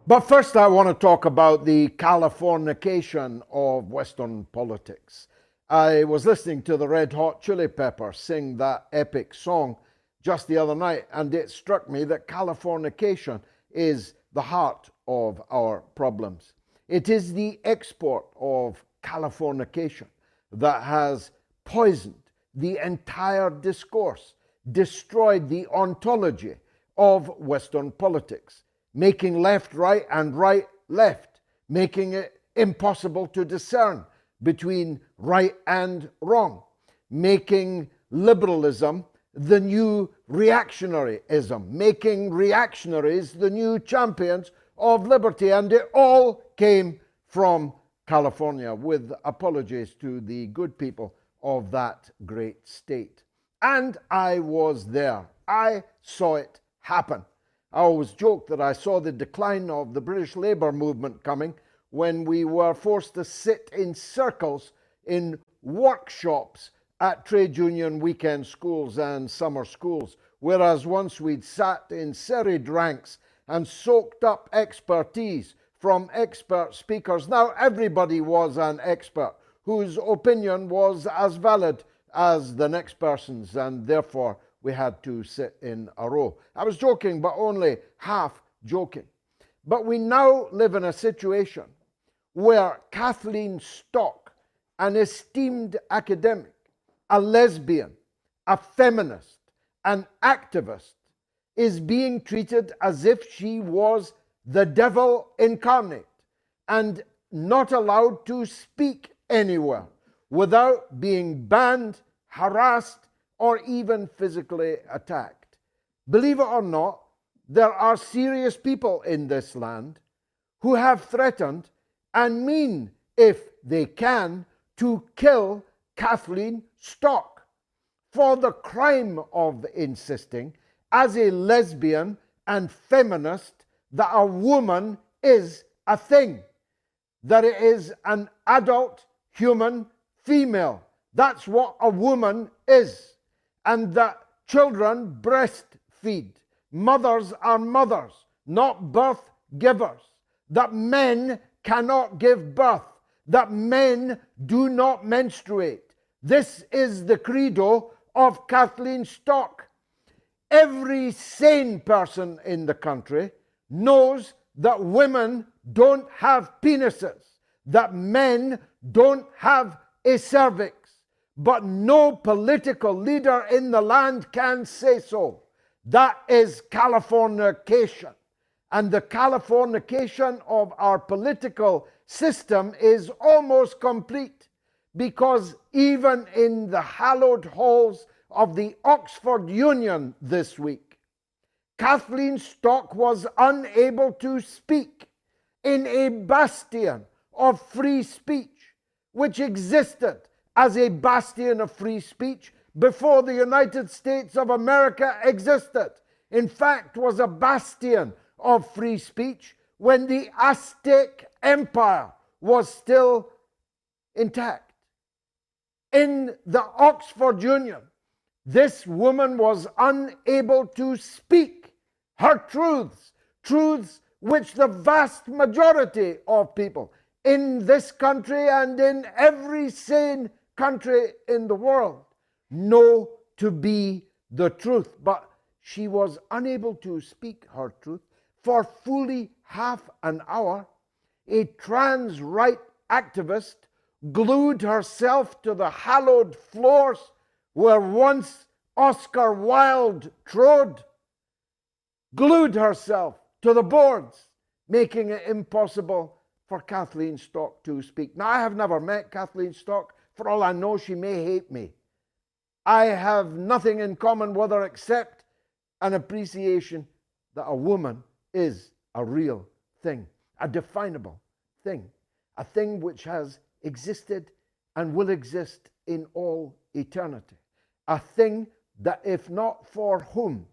But first, I want to talk about the Californication of Western politics. I was listening to the Red Hot Chili Peppers sing that epic song just the other night, and it struck me that Californication is the heart of our problems. It is the export of Californication that has poisoned the entire discourse, destroyed the ontology of Western politics, making left right and right left, making it impossible to discern between right and wrong, making liberalism the new reactionaryism, making reactionaries the new champions of liberty. And it all came from California, with apologies to the good people of that great state. And I was there. I saw it happen. I always joke that I saw the decline of the British Labour movement coming when we were forced to sit in circles in workshops at trade union weekend schools and summer schools, whereas once we'd sat in serried ranks and soaked up expertise from expert speakers. Now everybody was an expert whose opinion was as valid as the next person's, and therefore we had to sit in a row. I was joking, but only half joking. But we now live in a situation where Kathleen Stock, an esteemed academic, a lesbian, a feminist, an activist, is being treated as if she was the devil incarnate and not allowed to speak anywhere without being banned, harassed, or even physically attacked. Believe it or not, there are serious people in this land who have threatened and mean, if they can, to kill Kathleen Stock for the crime of insisting, as a lesbian and feminist, that a woman is a thing, that it is an adult human female. That's what a woman is. And that children breastfeed. Mothers are mothers, not birth givers. That men cannot give birth. That men do not menstruate. This is the credo of Kathleen Stock. Every sane person in the country knows that women don't have penises, that men don't have a cervix. But no political leader in the land can say so. That is Californication. And the Californication of our political system is almost complete, because even in the hallowed halls of the Oxford Union this week, Kathleen Stock was unable to speak in a bastion of free speech, which existed as a bastion of free speech before the United States of America existed. In fact, was a bastion of free speech when the Aztec Empire was still intact. In the Oxford Union, this woman was unable to speak her truths, truths which the vast majority of people in this country and in every sane country in the world know to be the truth. But she was unable to speak her truth for fully half an hour. A trans right activist glued herself to the hallowed floors where once Oscar Wilde trod, glued herself to the boards, making it impossible for Kathleen Stock to speak. Now, I have never met Kathleen Stock. For all I know, she may hate me. I have nothing in common with her except an appreciation that a woman is a real thing, a definable thing, a thing which has existed and will exist in all eternity, a thing that, if not for whom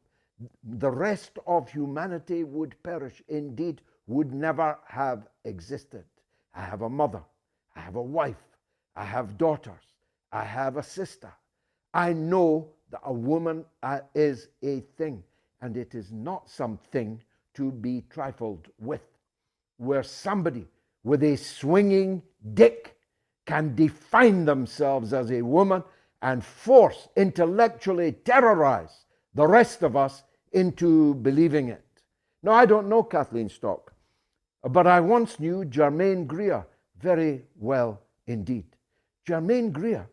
the rest of humanity would perish, indeed would never have existed. I have a mother, I have a wife, I have daughters, I have a sister. I know that a woman is a thing, and it is not something to be trifled with. where somebody with a swinging dick can define themselves as a woman and force, intellectually terrorize the rest of us into believing it. Now, I don't know Kathleen Stock, but I once knew Germaine Greer very well indeed. Germaine Greer,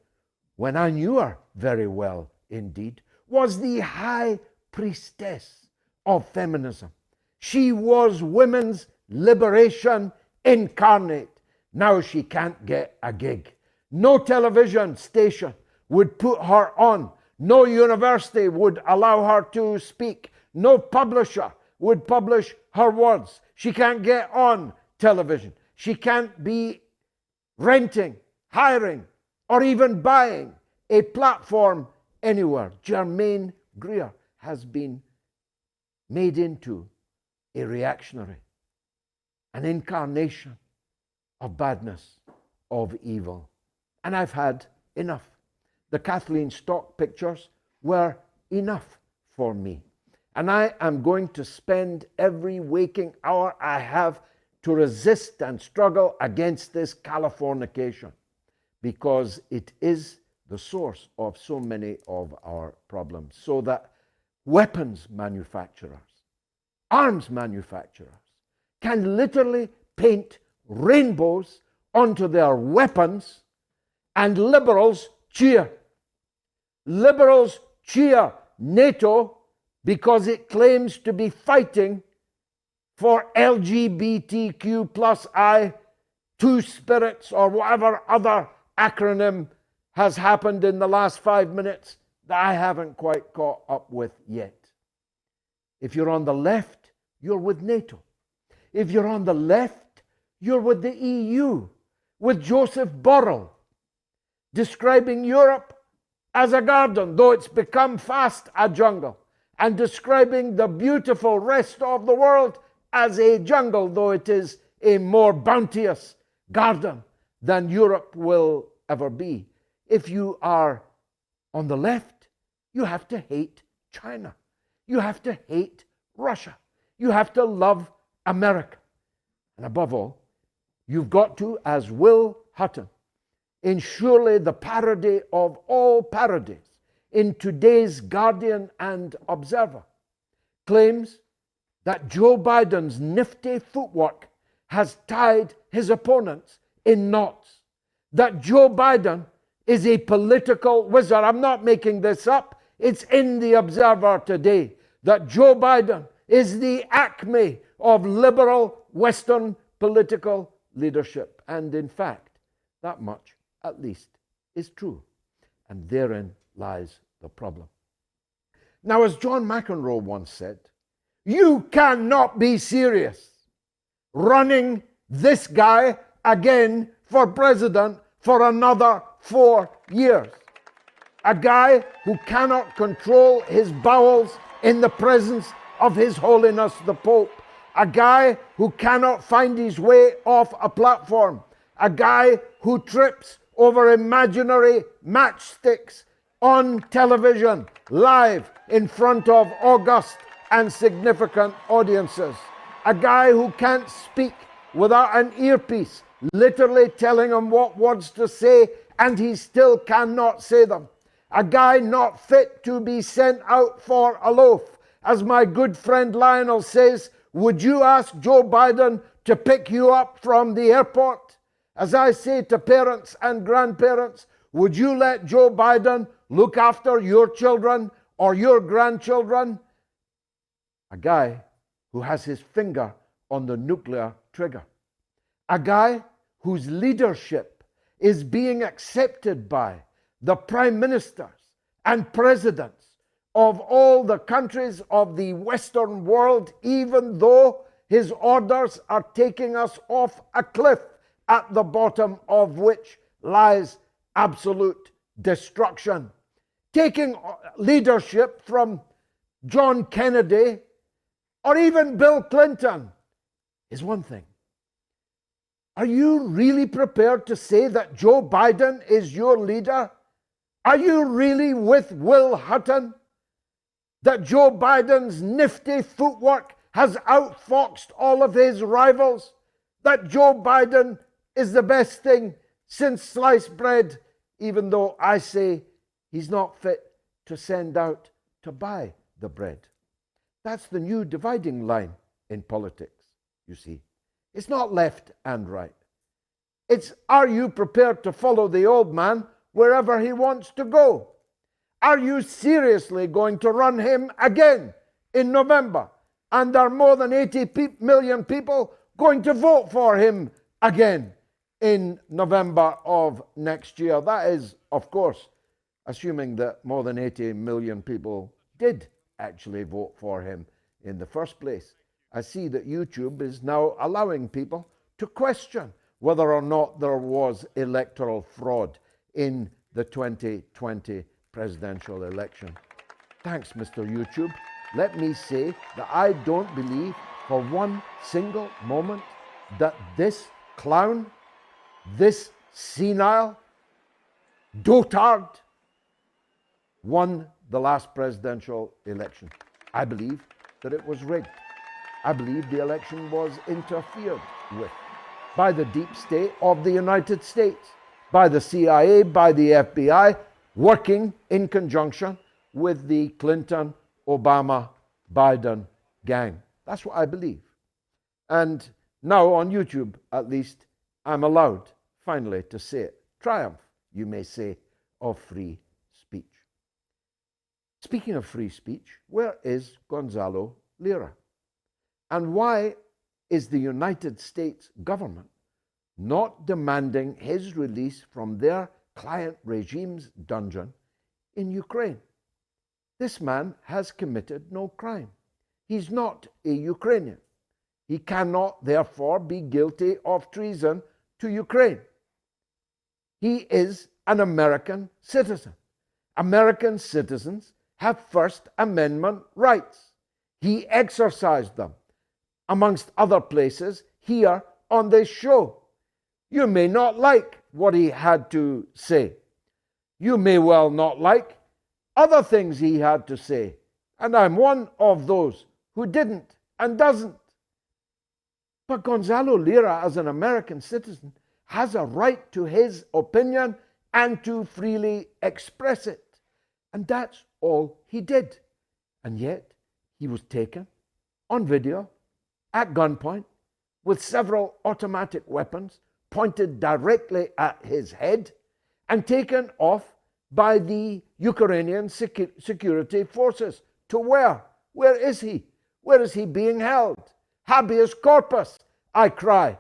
when I knew her very well indeed, was the high priestess of feminism. She was women's liberation incarnate. Now she can't get a gig. No television station would put her on. No university would allow her to speak. No publisher would publish her words. She can't get on television. She can't be renting, hiring, or even buying a platform anywhere. Germaine Greer has been made into a reactionary, an incarnation of badness, of evil. And I've had enough. The Kathleen Stock pictures were enough for me. And I am going to spend every waking hour I have to resist and struggle against this Californication, because it is the source of so many of our problems. So that weapons manufacturers, arms manufacturers, can literally paint rainbows onto their weapons, and liberals cheer. Liberals cheer NATO because it claims to be fighting for LGBTQ plus I, two spirits, or whatever other acronym has happened in the last 5 minutes that I haven't quite caught up with yet. If you're on the left, you're with NATO. If you're on the left, you're with the EU, with Joseph Borrell, describing Europe as a garden, though it's become fast a jungle, and describing the beautiful rest of the world as a jungle, though it is a more bounteous garden than Europe will ever be. If you are on the left, you have to hate China. You have to hate Russia. You have to love America. And above all, you've got to, as Will Hutton, in surely the parody of all parodies in today's Guardian and Observer, claims that Joe Biden's nifty footwork has tied his opponents in knots, that Joe Biden is a political wizard. I'm not making this up. It's in the Observer today, that Joe Biden is the acme of liberal Western political leadership. And in fact, that much, at least, is true. And therein lies the problem. Now, as John McEnroe once said, you cannot be serious running this guy again for president for another 4 years. A guy who cannot control his bowels in the presence of His Holiness the Pope. A guy who cannot find his way off a platform. A guy who trips over imaginary matchsticks on television, live in front of august and significant audiences. A guy who can't speak without an earpiece, literally telling him what words to say, and he still cannot say them. A guy not fit to be sent out for a loaf. As my good friend Lionel says, would you ask Joe Biden to pick you up from the airport? As I say to parents and grandparents, would you let Joe Biden look after your children or your grandchildren? A guy who has his finger on the nuclear trigger. A guy whose leadership is being accepted by the prime ministers and presidents of all the countries of the Western world, even though his orders are taking us off a cliff at the bottom of which lies absolute destruction. Taking leadership from John Kennedy or even Bill Clinton is one thing. Are you really prepared to say that Joe Biden is your leader? Are you really with Will Hutton? That Joe Biden's nifty footwork has outfoxed all of his rivals? that Joe Biden is the best thing since sliced bread, even though I say he's not fit to send out to buy the bread. That's the new dividing line in politics, you see. It's not left and right. It's, are you prepared to follow the old man wherever he wants to go? Are you seriously going to run him again in November? And there are more than 80 million people going to vote for him again in November of next year. That is, of course, assuming that more than 80 million people did actually vote for him in the first place. I see that YouTube is now allowing people to question whether or not there was electoral fraud in the 2020 presidential election. Thanks, Mr. YouTube. Let me say that I don't believe for one single moment that this clown, this senile dotard, won the last presidential election. I believe that it was rigged. I believe the election was interfered with by the deep state of the United States, by the CIA, by the FBI, working in conjunction with the Clinton, Obama, Biden gang. That's what I believe. And now on YouTube, at least, I'm allowed, finally, to say it. Triumph, you may say, of free speech. Speaking of free speech, where is Gonzalo Lira? And why is the United States government not demanding his release from their client regime's dungeon in Ukraine? This man has committed no crime. He's not a Ukrainian. He cannot, therefore, be guilty of treason to Ukraine. He is an American citizen. American citizens have First Amendment rights. He exercised them, amongst other places, here on this show. You may not like what he had to say. You may well not like other things he had to say. And I'm one of those who didn't and doesn't. But Gonzalo Lira, as an American citizen, has a right to his opinion and to freely express it. And that's all he did. And yet, he was taken on video at gunpoint with several automatic weapons pointed directly at his head and taken off by the Ukrainian security forces. To where? Where is he? Where is he being held? Habeas corpus, I cry.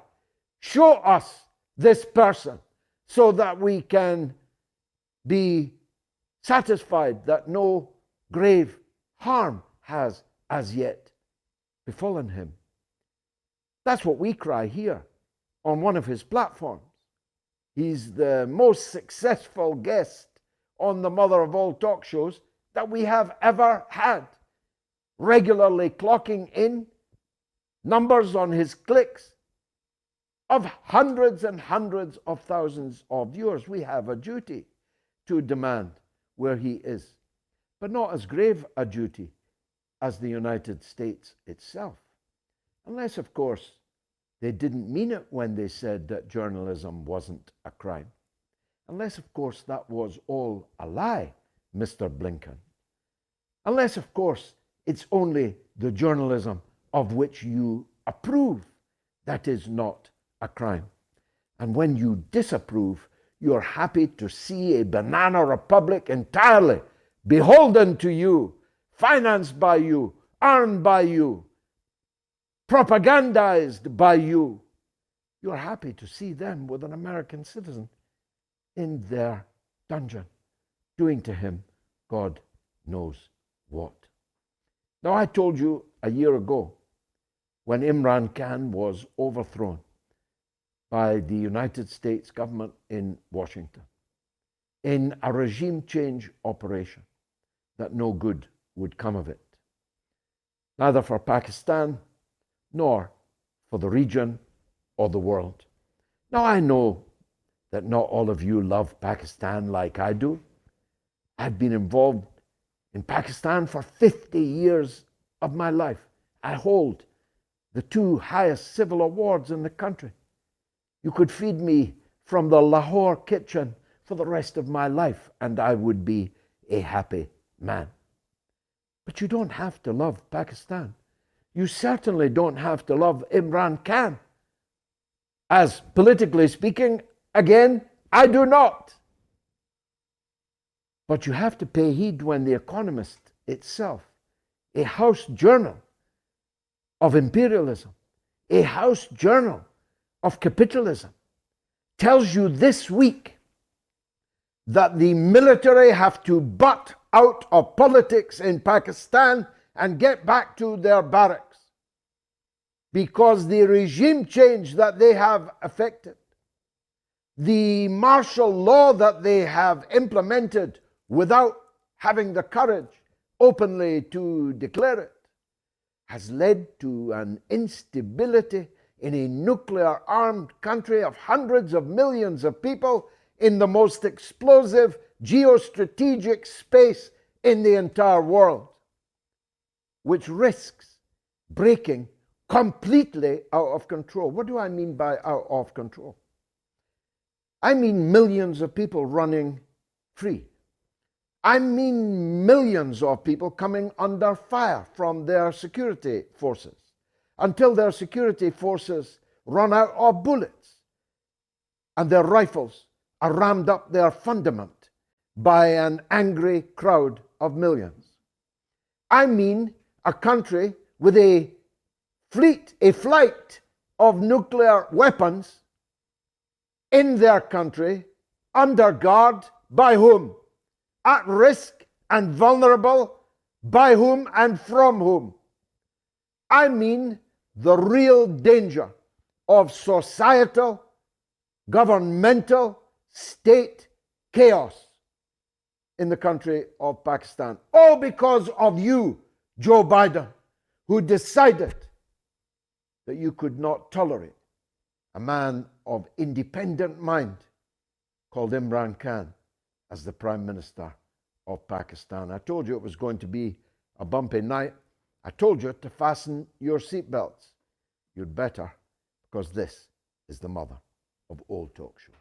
Show us this person so that we can be satisfied that no grave harm has as yet befallen him. That's what we cry here on one of his platforms. He's the most successful guest on the mother of all talk shows that we have ever had, regularly clocking in numbers on his clicks of hundreds and hundreds of thousands of viewers. We have a duty to demand where he is, but not as grave a duty as the United States itself. Unless, of course, they didn't mean it when they said that journalism wasn't a crime. Unless, of course, that was all a lie, Mr. Blinken. Unless, of course, it's only the journalism of which you approve that is not a crime. And when you disapprove, you're happy to see a banana republic entirely beholden to you, financed by you, earned by you, propagandized by you. You're happy to see them with an American citizen in their dungeon, doing to him God knows what. Now, I told you a year ago, when Imran Khan was overthrown by the United States government in Washington in a regime change operation, that no good would come of it, neither for Pakistan nor for the region or the world. Now, I know that not all of you love Pakistan like I do. I've been involved in Pakistan for 50 years of my life. I hold the 2 highest civil awards in the country. You could feed me from the Lahore kitchen for the rest of my life, and I would be a happy man. But you don't have to love Pakistan. You certainly don't have to love Imran Khan. As politically speaking, again, I do not. But you have to pay heed when The Economist itself, a house journal of imperialism, a house journal of capitalism, tells you this week that the military have to butt out of politics in Pakistan and get back to their barracks because the regime change that they have effected, the martial law that they have implemented without having the courage openly to declare it, has led to an instability in a nuclear-armed country of hundreds of millions of people in the most explosive geostrategic space in the entire world, which risks breaking completely out of control. What do I mean by out of control? I mean millions of people running free. I mean millions of people coming under fire from their security forces until their security forces run out of bullets and their rifles are rammed up their fundament by an angry crowd of millions. I mean a country with a flight of nuclear weapons in their country, under guard, by whom? At risk and vulnerable, by whom and from whom? I mean the real danger of societal, governmental, state chaos in the country of Pakistan. All because of you, Joe Biden, who decided that you could not tolerate a man of independent mind called Imran Khan as the Prime Minister of Pakistan. I told you it was going to be a bumpy night. I told you to fasten your seatbelts. You'd better, because this is the mother of all talk shows.